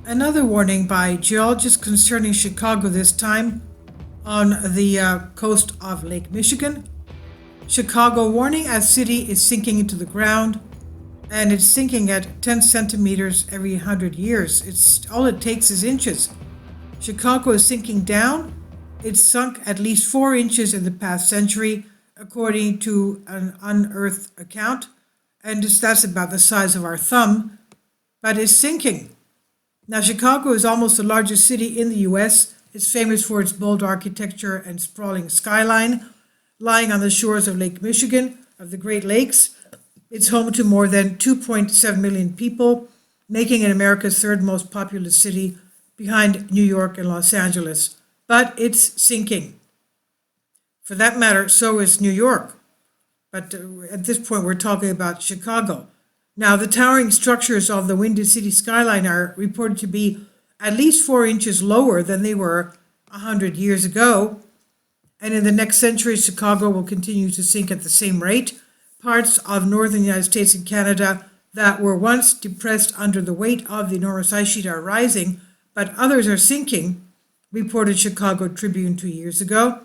Another warning by geologists concerning Chicago, this time on the coast of Lake Michigan. Chicago warning as city is sinking into the ground, and it's sinking at 10 centimeters every 100 years. It's all it takes is inches. Chicago is sinking down. It's sunk at least 4 inches in the past century, according to an unearthed account, and that's about the size of our thumb, but it's sinking. Now, Chicago is almost the largest city in the U.S. It's famous for its bold architecture and sprawling skyline. Lying on the shores of Lake Michigan, of the Great Lakes, it's home to more than 2.7 million people, making it America's third most populous city behind New York and Los Angeles. But it's sinking. For that matter, so is New York. But at this point, we're talking about Chicago. Now, the towering structures of the Windy City skyline are reported to be at least 4 inches lower than they were 100 years ago. And in the next century, Chicago will continue to sink at the same rate. Parts of northern United States and Canada that were once depressed under the weight of the enormous ice sheet are rising, but others are sinking, reported Chicago Tribune 2 years ago.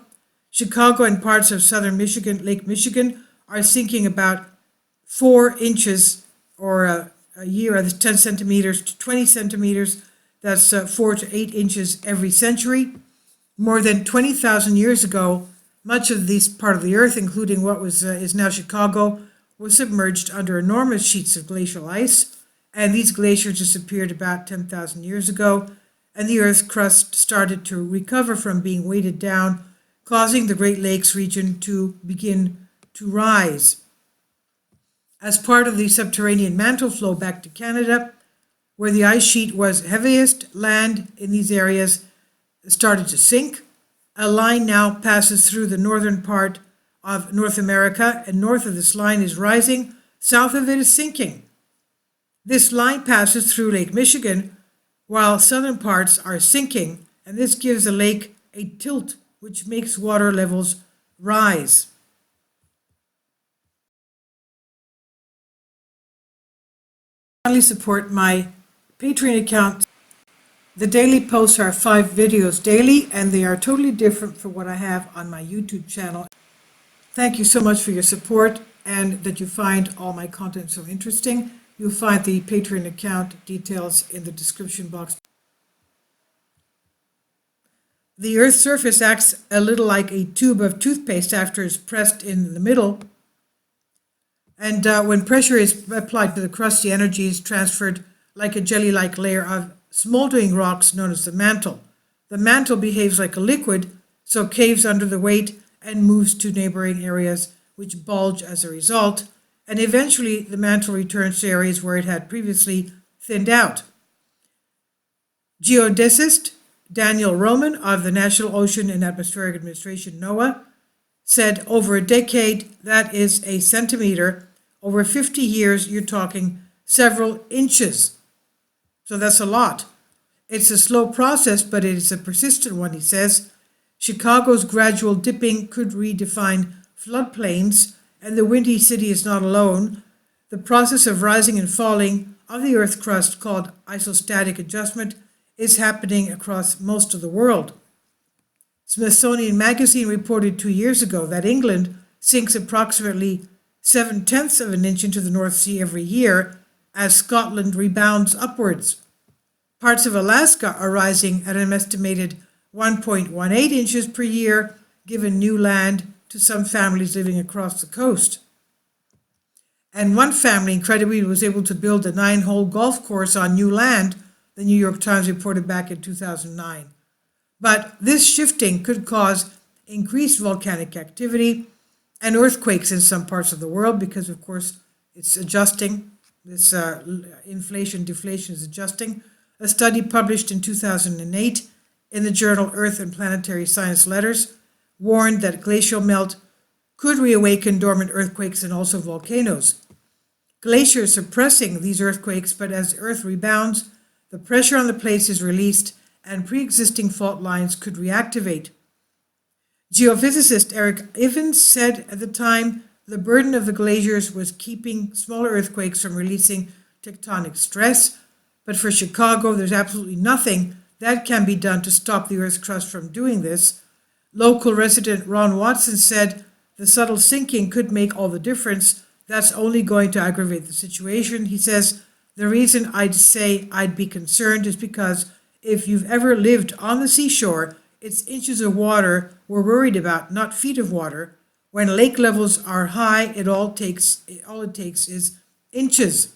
Chicago and parts of southern Michigan, Lake Michigan, are sinking about 4 inches or a year, that's 10 centimeters to 20 centimeters. That's 4 to 8 inches every century. More than 20,000 years ago, much of this part of the earth, including what is now Chicago, was submerged under enormous sheets of glacial ice, and these glaciers disappeared about 10,000 years ago, and the earth's crust started to recover from being weighted down, causing the Great Lakes region to begin to rise. As part of the subterranean mantle flow back to Canada, where the ice sheet was heaviest, land in these areas started to sink. A line now passes through the northern part of North America, and north of this line is rising, south of it is sinking. This line passes through Lake Michigan, while southern parts are sinking, and this gives the lake a tilt, which makes water levels rise. Finally, support my Patreon account. The daily posts are 5 videos daily, and they are totally different from what I have on my YouTube channel. Thank you so much for your support and that you find all my content so interesting. You'll find the Patreon account details in the description box. The Earth's surface acts a little like a tube of toothpaste after it's pressed in the middle. And when pressure is applied to the crust, the energy is transferred like a jelly-like layer of smoldering rocks known as the mantle. The mantle behaves like a liquid, so caves under the weight and moves to neighboring areas which bulge as a result, and eventually the mantle returns to areas where it had previously thinned out. Geodesist Daniel Roman of the National Ocean and Atmospheric Administration, NOAA, said over a decade, that is a centimeter. Over 50 years, you're talking several inches. So that's a lot. It's a slow process, but it is a persistent one, he says. Chicago's gradual dipping could redefine floodplains, and the Windy City is not alone. The process of rising and falling of the Earth crust, called isostatic adjustment, is happening across most of the world. Smithsonian Magazine reported 2 years ago that England sinks approximately 7/10 of an inch into the North Sea every year as Scotland rebounds upwards. Parts of Alaska are rising at an estimated 1.18 inches per year, given new land to some families living across the coast. And one family, incredibly, was able to build a 9-hole golf course on new land, the New York Times reported back in 2009. But this shifting could cause increased volcanic activity and earthquakes in some parts of the world because, of course, it's adjusting. This inflation, deflation is adjusting. A study published in 2008 in the journal Earth and Planetary Science Letters warned that glacial melt could reawaken dormant earthquakes and also volcanoes. Glaciers suppressing these earthquakes, but as the Earth rebounds, the pressure on the plates is released and pre-existing fault lines could reactivate. Geophysicist Eric Evans said at the time the burden of the glaciers was keeping smaller earthquakes from releasing tectonic stress. But for Chicago, there's absolutely nothing that can be done to stop the Earth's crust from doing this. Local resident Ron Watson said the subtle sinking could make all the difference. That's only going to aggravate the situation. He says, the reason I'd say I'd be concerned is because if you've ever lived on the seashore, it's inches of water we're worried about, not feet of water. When lake levels are high, all it takes is inches.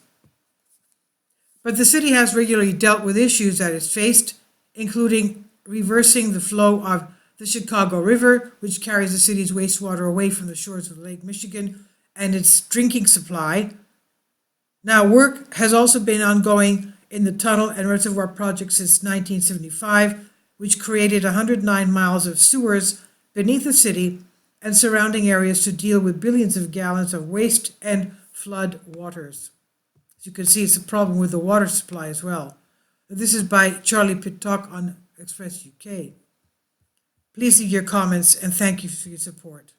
But the city has regularly dealt with issues that it's faced, including reversing the flow of the Chicago River, which carries the city's wastewater away from the shores of Lake Michigan and its drinking supply. Now, work has also been ongoing in the tunnel and reservoir project since 1975, which created 109 miles of sewers beneath the city and surrounding areas to deal with billions of gallons of waste and flood waters. As you can see, it's a problem with the water supply as well. This is by Charlie Pittock on Express UK. Please leave your comments and thank you for your support.